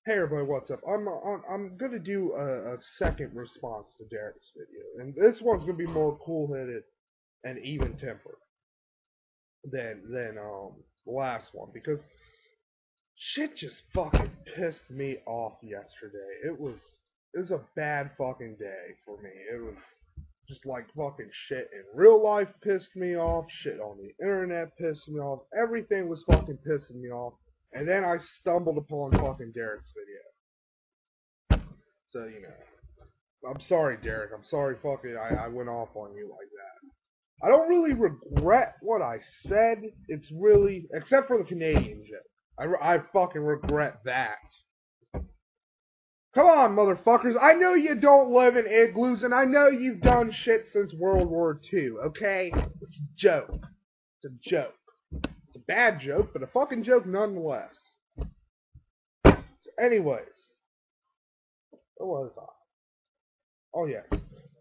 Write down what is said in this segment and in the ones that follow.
Hey everybody, what's up? I'm gonna do a second response to Derek's video, and this one's gonna be more cool-headed and even-tempered than the last one because shit just fucking pissed me off yesterday. It was a bad fucking day for me. It was just like fucking shit in real life pissed me off. Shit on the internet pissed me off. Everything was fucking pissing me off. And then I stumbled upon fucking Derek's video. So, I'm sorry, Derek. I'm sorry fucking I went off on you like that. I don't really regret what I said. It's really, except for the Canadian joke. I fucking regret that. Come on, motherfuckers. I know you don't live in igloos, and I know you've done shit since World War II, okay? It's a joke. It's a joke. It's a bad joke, but a fucking joke nonetheless. So anyways. Where was I? Oh yes.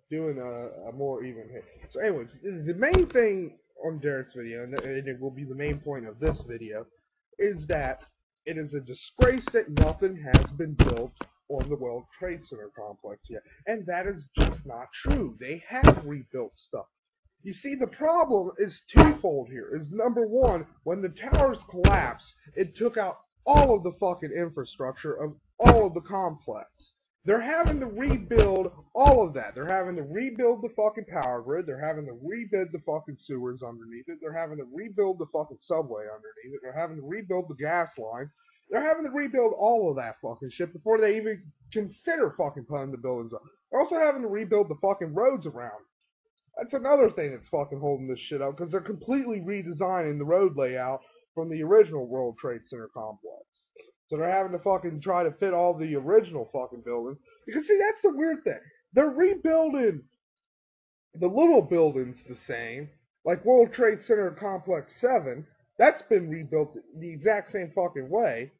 Doing a more even hit. So anyways, the main thing on Derek's video, and it will be the main point of this video, is that it is a disgrace that nothing has been built on the World Trade Center complex yet. And that is just not true. They have rebuilt stuff. You see, the problem is twofold here. Is number one, when the towers collapsed, it took out all of the fucking infrastructure of all of the complex. They're having to rebuild all of that. They're having to rebuild the fucking power grid. They're having to rebuild the fucking sewers underneath it. They're having to rebuild the fucking subway underneath it. They're having to rebuild the gas line. They're having to rebuild all of that fucking shit before they even consider fucking putting the buildings up. They're also having to rebuild the fucking roads around. That's another thing that's fucking holding this shit up, because they're completely redesigning the road layout from the original World Trade Center complex. So they're having to fucking try to fit all the original fucking buildings. Because see, that's the weird thing. They're rebuilding the little buildings the same, like World Trade Center Complex 7. That's been rebuilt the exact same fucking way.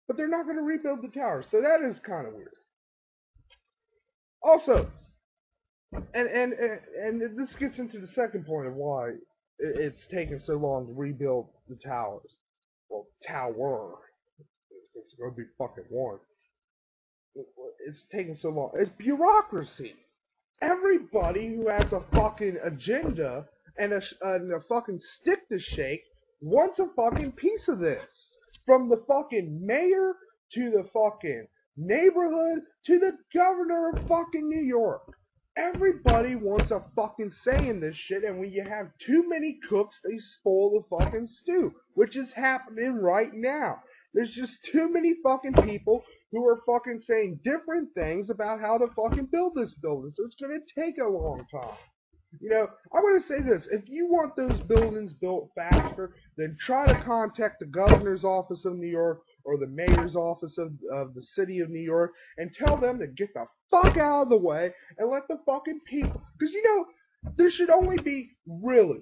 But they're not going to rebuild the towers. So that is kind of weird. Also, and this gets into the second point of why it's taken so long to rebuild the towers. Well, tower. It's going to be fucking one. It's taking so long. It's bureaucracy. Everybody who has a fucking agenda and a fucking stick to shake wants a fucking piece of this. From the fucking mayor to the fucking neighborhood to the governor of fucking New York. Everybody wants a fucking say in this shit, and when you have too many cooks, they spoil the fucking stew, which is happening right now. There's just too many fucking people who are fucking saying different things about how to fucking build this building, so it's gonna take a long time. I'm going to say this. If you want those buildings built faster, then try to contact the governor's office of New York or the mayor's office of the city of New York and tell them to get the fuck out of the way and let the fucking people... Because, there should only be really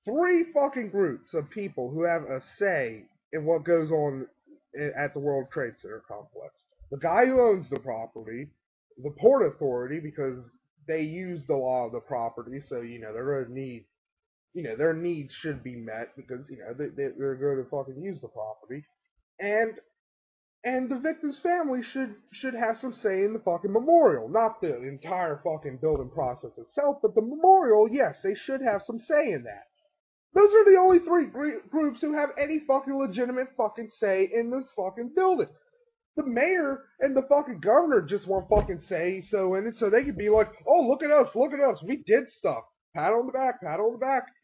3 fucking groups of people who have a say in what goes on at the World Trade Center complex. The guy who owns the property, the Port Authority, because they used a lot of the property, so, they're going to need, their needs should be met because, they're going to fucking use the property. And the victim's family should have some say in the fucking memorial. Not the entire fucking building process itself, but the memorial, yes, they should have some say in that. Those are the only 3 groups who have any fucking legitimate fucking say in this fucking building. The mayor and the fucking governor just want fucking say so in it, so they can be like, oh, look at us, we did stuff. Pat on the back.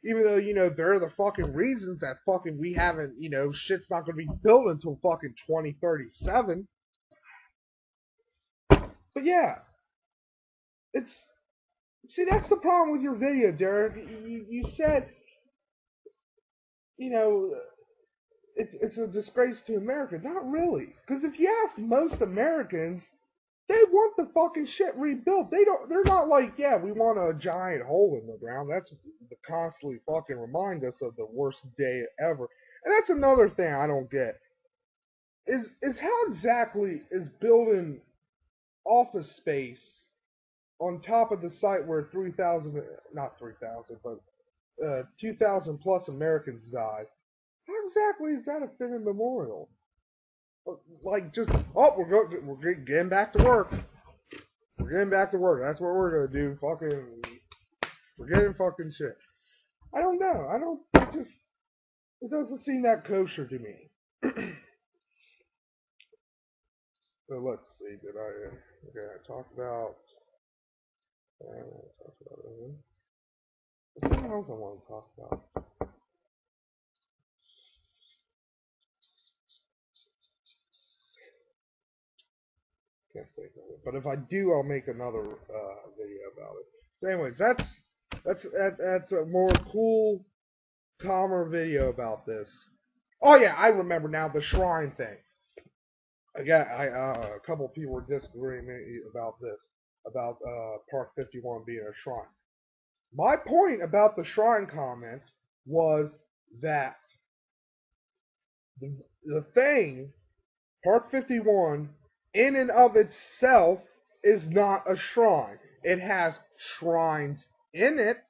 Even though, they're the fucking reasons that fucking we haven't, shit's not gonna be built until fucking 2037. But yeah. See, that's the problem with your video, Derek. You said, it's a disgrace to America. Not really. Because if you ask most Americans, they want the fucking shit rebuilt. They're not like, yeah, we want a giant hole in the ground. That's to constantly fucking remind us of the worst day ever. And that's another thing I don't get. Is how exactly is building office space on top of the site where 2,000 plus Americans died. How exactly is that a Finnan memorial? Like, just, oh, we're getting back to work. We're getting back to work. That's what we're gonna do. Fucking, we're getting fucking shit. I don't know. It doesn't seem that kosher to me. So let's see. Okay, I talked about. Something else I want to talk about. Can't think of it. But if I do, I'll make another video about it. So, anyways, that's a more cool, calmer video about this. Oh yeah, I remember now the shrine thing. Again, a couple people were disagreeing about this, about Park 51 being a shrine. My point about the shrine comment was that the thing, Park 51, in and of itself, is not a shrine. It has shrines in it,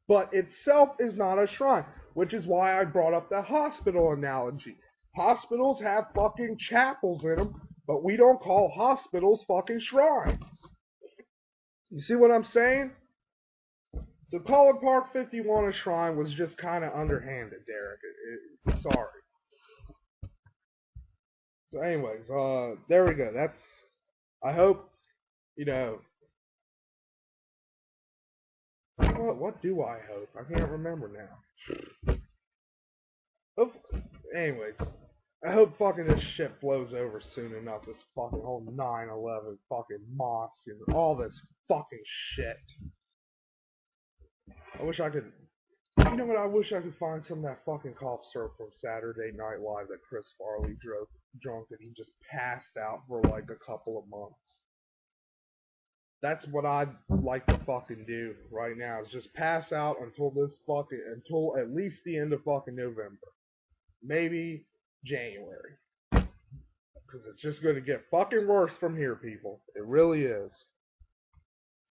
but itself is not a shrine, which is why I brought up the hospital analogy. Hospitals have fucking chapels in them, but we don't call hospitals fucking shrines. You see what I'm saying? So calling Park 51 a shrine was just kind of underhanded, Derek. Sorry. So anyways, there we go. I hope, what do I hope? I can't remember now. Anyways, I hope fucking this shit blows over soon enough. This fucking whole 9/11 fucking mosque and all this fucking shit. I wish I could. You know what? I wish I could find some of that fucking cough syrup from Saturday Night Live that Chris Farley drunk and he just passed out for like a couple of months. That's what I'd like to fucking do right now, is just pass out until at least the end of fucking November. Maybe January. Because it's just going to get fucking worse from here, people. It really is.